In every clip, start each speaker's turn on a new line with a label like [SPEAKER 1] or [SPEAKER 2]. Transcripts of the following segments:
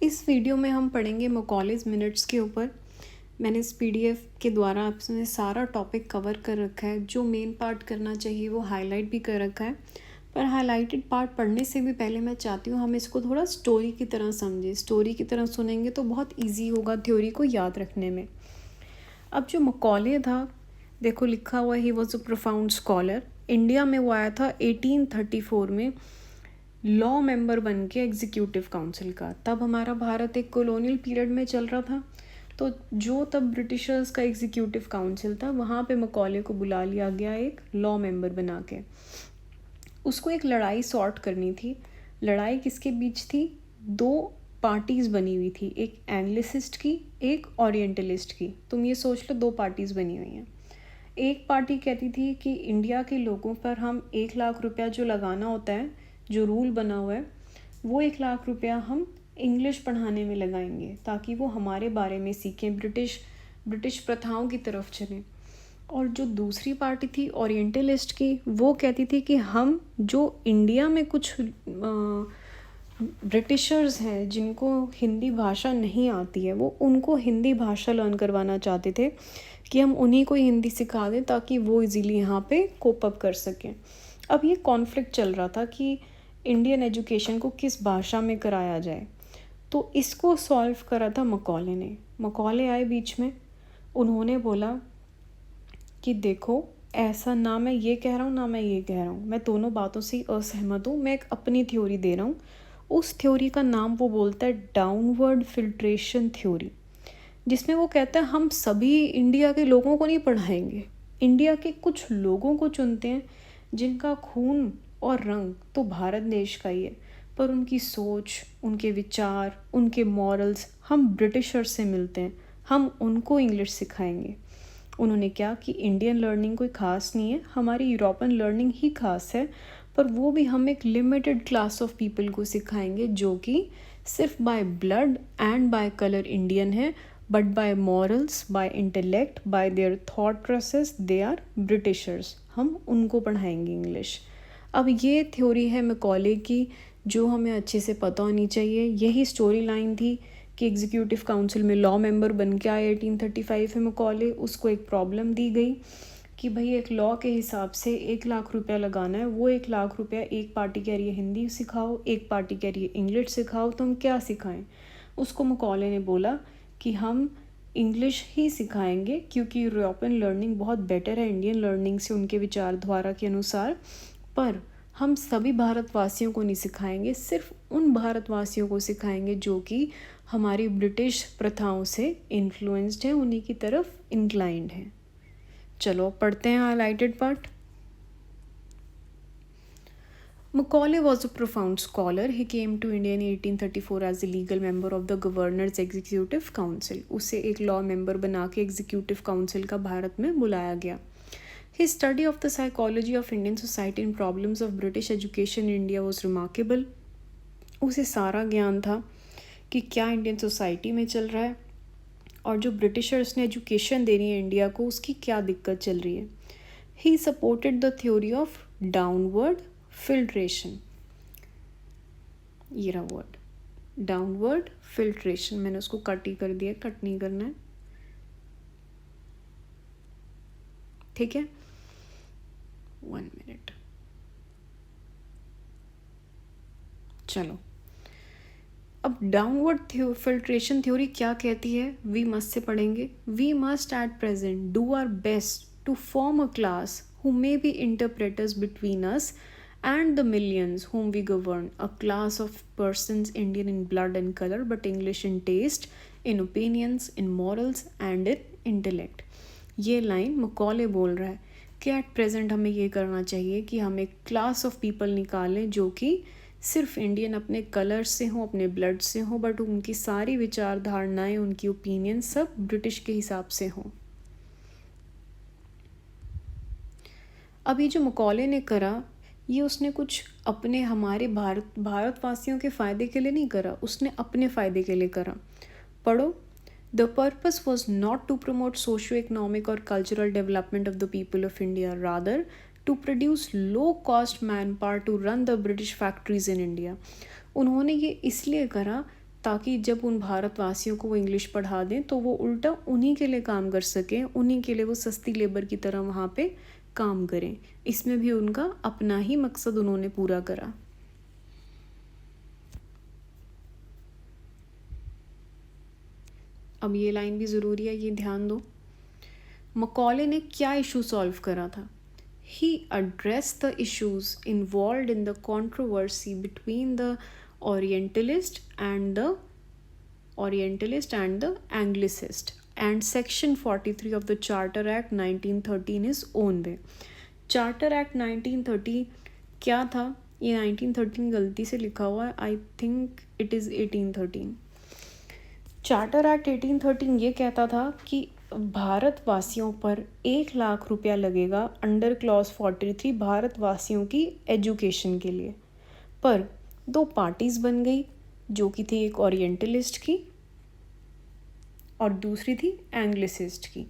[SPEAKER 1] इस वीडियो में हम पढ़ेंगे मकॉलेज मिनट्स के ऊपर। मैंने इस पीडीएफ के द्वारा आपसे सारा टॉपिक कवर कर रखा है। जो मेन पार्ट करना चाहिए वो हाईलाइट भी कर रखा है, पर हाईलाइटेड पार्ट पढ़ने से भी पहले मैं चाहती हूँ हम इसको थोड़ा स्टोरी की तरह समझें। स्टोरी की तरह सुनेंगे तो बहुत ईजी होगा थ्योरी को याद रखने में। अब जो मकॉले था, देखो लिखा हुआ he was a profound scholar. India में वो आया था 1834 में, लॉ मेंबर बन के एग्जीक्यूटिव काउंसिल का। तब हमारा भारत एक कॉलोनियल पीरियड में चल रहा था, तो जो तब ब्रिटिशर्स का एग्जीक्यूटिव काउंसिल था वहाँ पे मकॉले को बुला लिया गया एक लॉ मेंबर बना के। उसको एक लड़ाई सॉर्ट करनी थी। लड़ाई किसके बीच थी? दो पार्टीज़ बनी हुई थी, एक एंग्लिसिस्ट की, एक ओरिएंटलिस्ट की। तुम ये सोच लो, दो पार्टीज़ बनी हुई हैं। एक पार्टी कहती थी कि इंडिया के लोगों पर हम 1 लाख रुपया जो लगाना होता है, जो रूल बना हुआ है, वो 1 लाख रुपया हम इंग्लिश पढ़ाने में लगाएंगे ताकि वो हमारे बारे में सीखें, ब्रिटिश प्रथाओं की तरफ चलें। और जो दूसरी पार्टी थी ओरिएंटलिस्ट की, वो कहती थी कि हम जो इंडिया में कुछ ब्रिटिशर्स हैं जिनको हिंदी भाषा नहीं आती है, वो उनको हिंदी भाषा लर्न करवाना चाहते थे कि हम उन्हीं को हिंदी सिखा दें ताकि वो इजीली यहाँ पे कोप अप कर सकें। अब ये कॉन्फ्लिक्ट चल रहा था कि इंडियन एजुकेशन को किस भाषा में कराया जाए, तो इसको सॉल्व करा था मकॉले ने। मकॉले आए बीच में, उन्होंने बोला कि देखो, ऐसा ना मैं ये कह रहा हूँ ना मैं ये कह रहा हूँ, मैं दोनों बातों से असहमत हूँ, मैं एक अपनी थ्योरी दे रहा हूँ। उस थ्योरी का नाम वो बोलता है डाउनवर्ड फिल्ट्रेशन थ्योरी, जिसमें वो कहता है हम सभी इंडिया के लोगों को नहीं पढ़ाएंगे, इंडिया के कुछ लोगों को चुनते हैं जिनका खून और रंग तो भारत देश का ही है, पर उनकी सोच, उनके विचार, उनके मॉरल्स हम ब्रिटिशर्स से मिलते हैं, हम उनको इंग्लिश सिखाएंगे। उन्होंने क्या कि इंडियन लर्निंग कोई ख़ास नहीं है, हमारी यूरोपियन लर्निंग ही ख़ास है, पर वो भी हम एक लिमिटेड क्लास ऑफ पीपल को सिखाएंगे जो कि सिर्फ by blood and by colour Indian है, but by morals, by intellect, by their thought process they are Britishers. हम उनको पढ़ाएंगे इंग्लिश। अब ये थ्योरी है मैकॉले की, जो हमें अच्छे से पता होनी चाहिए। यही स्टोरी लाइन थी कि एग्जीक्यूटिव काउंसिल में लॉ मेंबर बन के आए 1835 में मकॉले। उसको एक प्रॉब्लम दी गई कि भाई एक लॉ के हिसाब से 1 लाख रुपया लगाना है, वो 1 लाख रुपया एक पार्टी कह रही है हिंदी सिखाओ, एक पार्टी कह रही है इंग्लिश सिखाओ, तो हम क्या सिखाएं? उसको मकॉले ने बोला कि हम इंग्लिश ही सिखाएंगे क्योंकि यूरोपियन लर्निंग बहुत बेटर है इंडियन लर्निंग से, उनके विचारधारा के अनुसार। पर हम सभी भारतवासियों को नहीं सिखाएंगे, सिर्फ उन भारतवासियों को सिखाएंगे जो कि हमारी ब्रिटिश प्रथाओं से इन्फ्लुएंस्ड हैं, उन्हीं की तरफ इंक्लाइंड हैं। चलो पढ़ते हैं highlighted part. Macaulay was a profound scholar. He came to India in 1834 as a legal member of the Governor's Executive Council. उसे एक लॉ मेंबर बना के एग्जीक्यूटिव काउंसिल का भारत में बुलाया गया। His study of the psychology of Indian society and problems of British education in India was remarkable. उसे सारा ज्ञान था कि क्या इंडियन सोसाइटी में चल रहा है और जो ब्रिटिशर्स ने एजुकेशन देनी है इंडिया को, उसकी क्या दिक्कत चल रही है। He supported the theory of downward filtration. ये रहा वर्ड डाउनवर्ड फिल्ट्रेशन, मैंने उसको कट ही कर दिया, कट नहीं करना है, ठीक है। 1 मिनट। चलो, अब डाउनवर्ड फिल्ट्रेशन थ्योरी क्या कहती है, वी मस्ट से पढ़ेंगे। We must at present do our best to form a class who may be interpreters between us and the millions whom we govern, a class of persons Indian in blood and color but English in taste, in opinions, in morals and in intellect। ये line मकॉले बोल रहा है कि at present हमें ये करना चाहिए कि हम एक क्लास ऑफ पीपल निकालें जो कि सिर्फ इंडियन अपने कलर से हों, अपने ब्लड से हों, बट उनकी सारी विचारधारणाएं, उनकी ओपिनियन सब ब्रिटिश के हिसाब से हों। अभी जो मकॉले ने करा, ये उसने कुछ अपने हमारे भारतवासियों के फ़ायदे के लिए नहीं करा, उसने अपने फ़ायदे के लिए करा। पढ़ो। The purpose was not to promote socio economic और cultural development of the people of India, rather to produce low cost man power to run the British factories in India. उन्होंने ये इसलिए करा ताकि जब उन भारतवासियों को वो इंग्लिश पढ़ा दें तो वो उल्टा उन्हीं के लिए काम कर सकें, उन्हीं के लिए वो सस्ती लेबर की तरह वहाँ पे काम करें। इसमें भी उनका अपना ही मकसद उन्होंने पूरा करा। अब ये लाइन भी ज़रूरी है, ये ध्यान दो। मकॉले ने क्या इशू सॉल्व करा था? He addressed the issues involved in the controversy between the Orientalist and the Anglicist, and Section 43 of the Charter Act 1913 is own way. Charter Act 1913 क्या था? ये 1913 गलती से लिखा हुआ है, I think it is 1813। Charter act 1813 ये कहता था कि भारतवासियों पर 1,00,000 रुपया लगेगा अंडर क्लॉज 43 भारतवासियों की एजुकेशन के लिए। पर दो पार्टीज़ बन गई, जो कि थी एक ओरिएंटलिस्ट की और दूसरी थी एंग्लिसिस्ट की।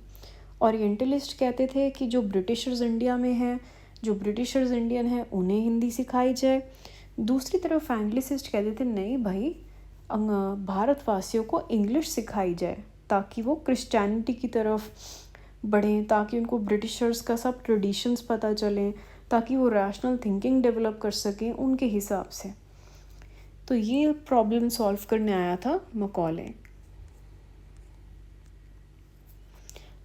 [SPEAKER 1] ओरिएंटलिस्ट कहते थे कि जो ब्रिटिशर्स इंडिया में हैं, जो ब्रिटिशर्स इंडियन हैं, उन्हें हिंदी सिखाई जाए। दूसरी तरफ एंग्लिसिस्ट कहते थे नहीं भाई, भारतवासियों को इंग्लिश सिखाई जाए ताकि वो क्रिश्चियनिटी की तरफ बढ़ें, ताकि उनको ब्रिटिशर्स का सब ट्रेडिशंस पता चलें, ताकि वो रैशनल थिंकिंग डेवलप कर सकें उनके हिसाब से। तो ये प्रॉब्लम सॉल्व करने आया था मकॉले।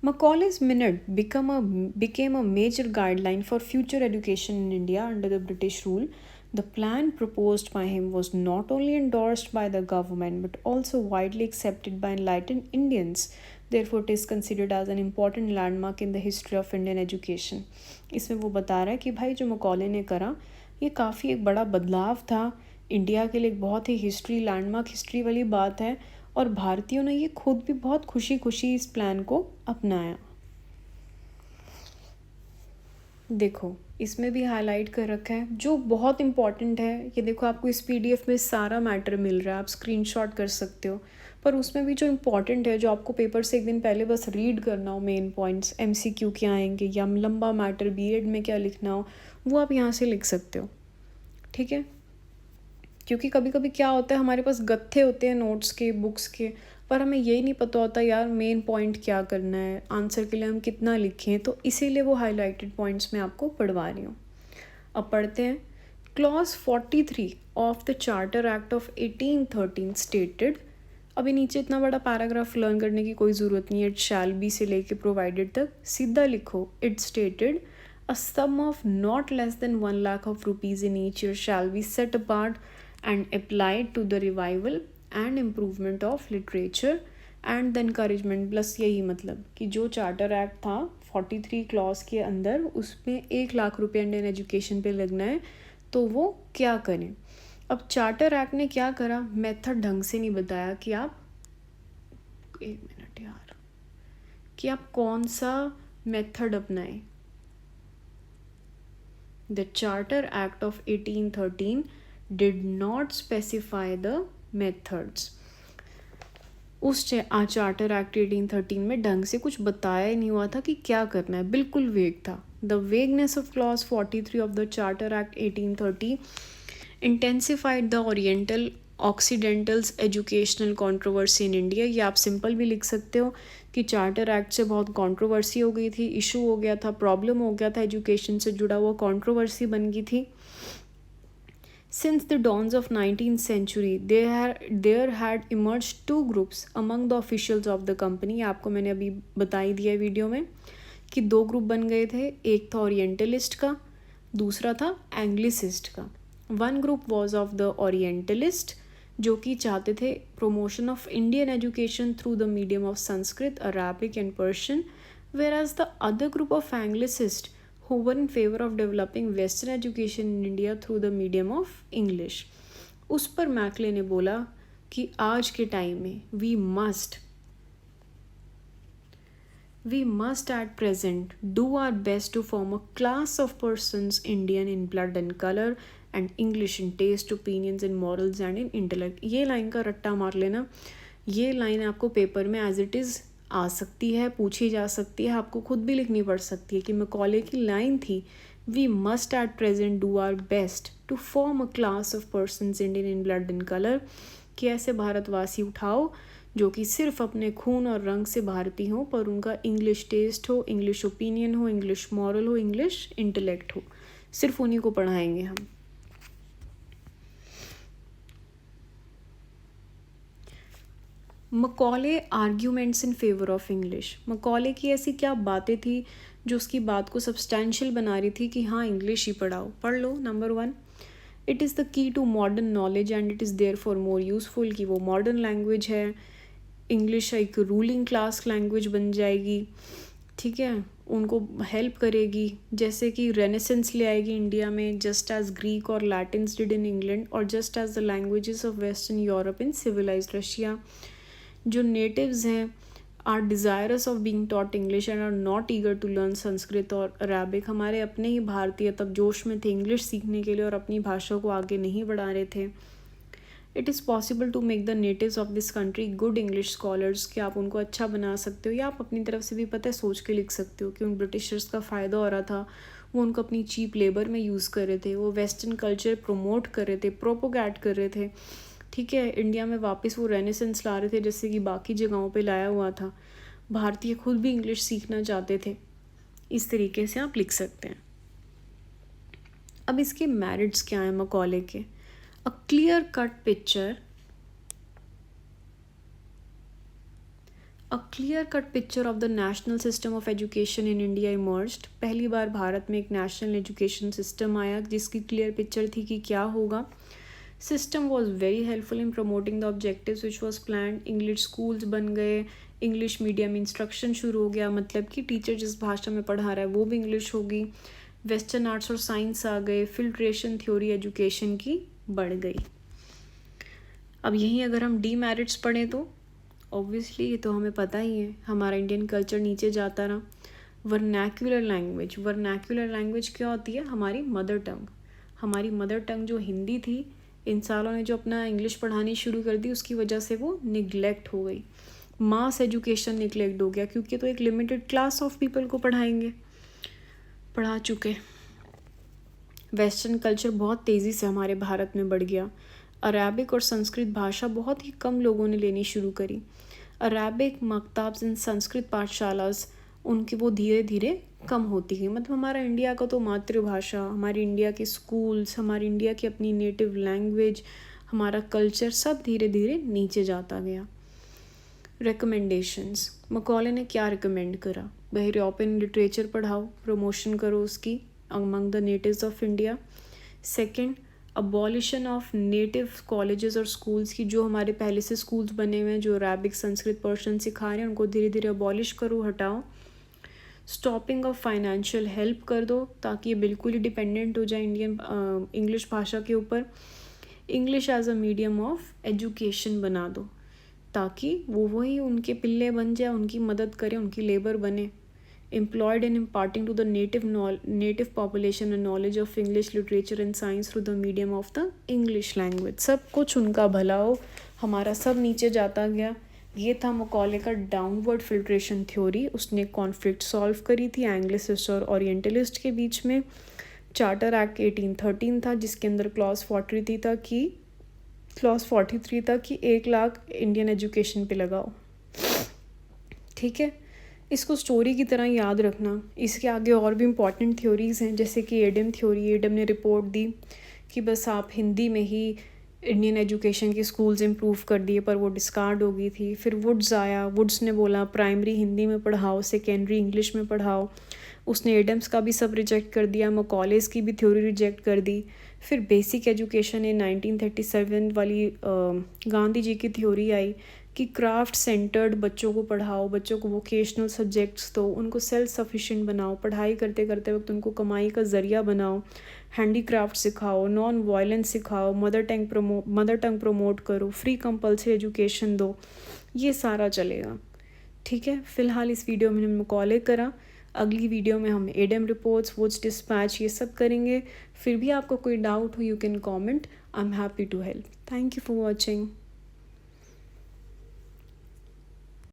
[SPEAKER 1] Macaulay's Minute became a major guideline for future education in India under the British rule. The plan proposed by him was not only endorsed by the government but also widely accepted by enlightened Indians. Therefore, it is considered as an important landmark in the history of Indian education. इसमें वो बता रहा है कि भाई जो मकॉले ने करा ये काफ़ी एक बड़ा बदलाव था इंडिया के लिए, एक बहुत ही लैंडमार्क हिस्ट्री वाली बात है, और भारतीयों ने ये खुद भी बहुत खुशी खुशी इस प्लान को अपनाया। देखो इसमें भी हाईलाइट कर रखा है जो बहुत इम्पॉर्टेंट है। ये देखो आपको इस पीडीएफ में सारा मैटर मिल रहा है, आप स्क्रीनशॉट कर सकते हो, पर उसमें भी जो इम्पॉर्टेंट है, जो आपको पेपर से एक दिन पहले बस रीड करना हो, मेन पॉइंट्स एमसीक्यू क्या आएंगे या लंबा मैटर बीएड में क्या लिखना हो, वो आप यहाँ से लिख सकते हो, ठीक है। क्योंकि कभी कभी क्या होता है, हमारे पास गत्थे होते हैं नोट्स के, बुक्स के, पर हमें यही नहीं पता होता यार मेन पॉइंट क्या करना है, आंसर के लिए हम कितना लिखें, तो इसीलिए वो हाईलाइटेड पॉइंट्स मैं आपको पढ़वा रही हूँ। अब पढ़ते हैं। Clause 43 of the charter act of 1813 stated, अभी नीचे इतना बड़ा पैराग्राफ लर्न करने की कोई ज़रूरत नहीं है, इट शैल बी से लेके प्रोवाइडेड तक सीधा लिखो। It stated a sum of not less than 1,00,000 of rupees in each year shall be set apart and applied to the revival and improvement of literature and the encouragement। Plus यही मतलब कि जो charter act था 43 clause के अंदर, उसमें 1,00,000 रुपये Indian education पे लगना है, तो वो क्या करें। अब चार्टर एक्ट ने क्या करा, मेथड ढंग से नहीं बताया कि आप, एक मिनट यार, कि आप कौन सा मेथड अपनाएं। The Charter Act of 1813 did not specify the methods। उस चार्टर एक्ट 1813 में ढंग से कुछ बताया ही नहीं हुआ था कि क्या करना है, बिल्कुल वेग था। The vagueness of clause 43 of the Charter Act 1830 intensified the Oriental Occidental's educational controversy in India। ये आप सिंपल भी लिख सकते हो कि चार्टर एक्ट से बहुत कंट्रोवर्सी हो गई थी, इशू हो गया था, प्रॉब्लम हो गया था, एजुकेशन से जुड़ा हुआ कंट्रोवर्सी बन गई थी। Since the dawns of 19th century, there had emerged two groups among the officials of the company। आपको मैंने अभी बता ही दिया वीडियो में कि दो ग्रुप बन गए थे, एक था ओरिएंटलिस्ट का, दूसरा था एंग्लिसिस्ट का। One group was of the orientalist, जो कि चाहते थे promotion of Indian education through the medium of Sanskrit, Arabic and Persian, whereas the other group of Anglicists who were in favor of developing Western education in India through the medium of English। उस पर McClay ने बोला कि आज के time में we must at present do our best to form a class of persons Indian in blood and color and English in taste, opinions in morals and in intellect। ये line का रट्टा मार लेना, ये लाइन आपको paper में as it is आ सकती है, पूछी जा सकती है, आपको खुद भी लिखनी पड़ सकती है कि मैकॉले की लाइन थी, we must at present do our best to form a class of persons Indian in blood and colour कि ऐसे भारतवासी उठाओ जो कि सिर्फ अपने खून और रंग से भारतीय हो, पर उनका इंग्लिश टेस्ट हो, इंग्लिश ओपिनियन हो, इंग्लिश मॉरल हो, इंग्लिश इंटेलेक्ट हो। सिर्फ उन्हीं को पढ़ाएंगे हम। Macaulay arguments in favour of English. Macaulay की ऐसी क्या बातें थी जो उसकी बात को सब्सटैंशियल बना रही थी कि हाँ इंग्लिश ही पढ़ाओ। पढ़ लो। Number 1, it is the key to modern knowledge and it is therefore more useful, कि वो मॉडर्न लैंग्वेज है। इंग्लिश एक रूलिंग क्लास लैंग्वेज बन जाएगी, ठीक है, उनको हेल्प करेगी, जैसे कि रेनेसेंस ले आएगी इंडिया में, जस्ट एज ग्रीक और लैटिन्स डिड इन इंग्लैंड, और just as the languages of Western Europe in civilised Russia. जो नेटिव्स हैं are desirous of being taught English and are not eager to learn Sanskrit और Arabic. हमारे अपने ही भारतीय तब जोश में थे इंग्लिश सीखने के लिए और अपनी भाषा को आगे नहीं बढ़ा रहे थे। It is possible to make the natives of this country good English scholars, कि आप उनको अच्छा बना सकते हो, या आप अपनी तरफ से भी पता है सोच के लिख सकते हो कि उन ब्रिटिशर्स का फ़ायदा हो रहा था, वो उनको अपनी चीप लेबर में यूज़ कर रहे थे, वो वेस्टर्न कल्चर प्रमोट कर रहे थे, प्रोपोगेट कर रहे थे, ठीक है, इंडिया में वापस वो रेनेसेंस ला रहे थे जैसे कि बाकी जगहों पे लाया हुआ था। भारतीय खुद भी इंग्लिश सीखना चाहते थे। इस तरीके से आप लिख सकते हैं। अब इसके मेरिट्स क्या हैं मकॉले के? A clear cut picture of the national system of education in India emerged. पहली बार भारत में एक नेशनल एजुकेशन सिस्टम आया जिसकी क्लियर पिक्चर थी कि क्या होगा। System was very helpful in promoting the objectives which was plan. English schools बन गए, इंग्लिश मीडियम इंस्ट्रक्शन शुरू हो गया, मतलब कि टीचर जिस भाषा में पढ़ा रहा है वो भी इंग्लिश होगी। वेस्टर्न आर्ट्स और साइंस आ गए, फिल्ट्रेशन थ्योरी एजुकेशन की बढ़ गई। अब यहीं अगर हम डीमेरिट्स पढ़ें तो ऑब्वियसली ये तो हमें पता ही है, हमारा इंडियन कल्चर नीचे जाता रहा। वर्नैक्युलर लैंग्वेज क्या होती है? हमारी मदर टंग। हमारी मदर टंग जो हिंदी थी, इन सालों ने जो अपना इंग्लिश पढ़ानी शुरू कर दी उसकी वजह से वो निगलेक्ट हो गई। मास एजुकेशन निगलेक्ट हो गया क्योंकि तो एक लिमिटेड क्लास ऑफ पीपल को पढ़ा चुके। वेस्टर्न कल्चर बहुत तेज़ी से हमारे भारत में बढ़ गया। अरेबिक और संस्कृत भाषा बहुत ही कम लोगों ने लेनी शुरू करी। अरेबिक मकताब्स इन संस्कृत पाठशालास उनकी वो धीरे धीरे कम होती गई। मतलब हमारा इंडिया का तो मातृभाषा, हमारी इंडिया के स्कूल्स, हमारी इंडिया की अपनी नेटिव लैंग्वेज, हमारा कल्चर सब धीरे धीरे नीचे जाता गया। रिकमेंडेशंस, मकॉले ने क्या रिकमेंड करा? भाई यूरोपियन लिटरेचर पढ़ाओ, प्रमोशन करो उसकी among the natives of India. Second, abolition of native colleges और स्कूल्स की, जो हमारे पहले से स्कूल्स बने हुए हैं जो अरेबिक संस्कृत पर्शियन सिखा रहे हैं उनको धीरे धीरे अबॉलिश करो, हटाओ। स्टॉपिंग ऑफ फाइनेंशियल हेल्प कर दो ताकि ये बिल्कुल ही डिपेंडेंट हो जाए इंडियन इंग्लिश भाषा के ऊपर। English as a medium of education बना दो ताकि वो वही उनके पिल्ले बन जाए, उनकी मदद करे, उनकी लेबर बने। employed in imparting to the native population a knowledge of English literature and science through the medium of the English language। सब कुछ उनका भला हो, हमारा सब नीचे जाता गया। ये था मकॉले का डाउनवर्ड फिल्ट्रेशन थ्योरी। उसने कॉन्फ्लिक्ट सॉल्व करी थी एंग्लिसिस्ट और ओरिएंटलिस्ट के बीच में। चार्टर एक्ट 1813 था जिसके अंदर क्लॉज 43 था कि 1 लाख इंडियन एजुकेशन पे लगाओ, ठीक है। इसको स्टोरी की तरह याद रखना। इसके आगे और भी इम्पॉर्टेंट थ्योरीज़ हैं जैसे कि एडम थ्योरी। एडम ने रिपोर्ट दी कि बस आप हिंदी में ही इंडियन एजुकेशन के स्कूल्स इम्प्रूव कर दिए, पर वो डिस्कार्ड हो गई थी। फिर वुड्स आया, वुड्स ने बोला प्राइमरी हिंदी में पढ़ाओ, सेकेंडरी इंग्लिश में पढ़ाओ। उसने एडम्स का भी सब रिजेक्ट कर दिया, मकॉलेज की भी थ्योरी रिजेक्ट कर दी। फिर बेसिक एजुकेशन in 1937 वाली गांधी जी की थ्योरी आई कि क्राफ्ट सेंटर्ड बच्चों को पढ़ाओ, बच्चों को वोकेशनल सब्जेक्ट्स दो, उनको सेल्फ सफिशिएंट बनाओ, पढ़ाई करते करते वक्त उनको कमाई का ज़रिया बनाओ, हैंडीक्राफ्ट सिखाओ, नॉन वायलेंस सिखाओ, मदर टंग प्रमोट करो, फ्री कंपल्सरी एजुकेशन दो। ये सारा चलेगा, ठीक है। फ़िलहाल इस वीडियो में हमने मकॉले करा। अगली वीडियो में हम एडम रिपोर्ट्स, वुड्स डिस्पैच ये सब करेंगे। फिर भी आपको कोई डाउट हो you can comment, I am happy to help. Thank you for watching.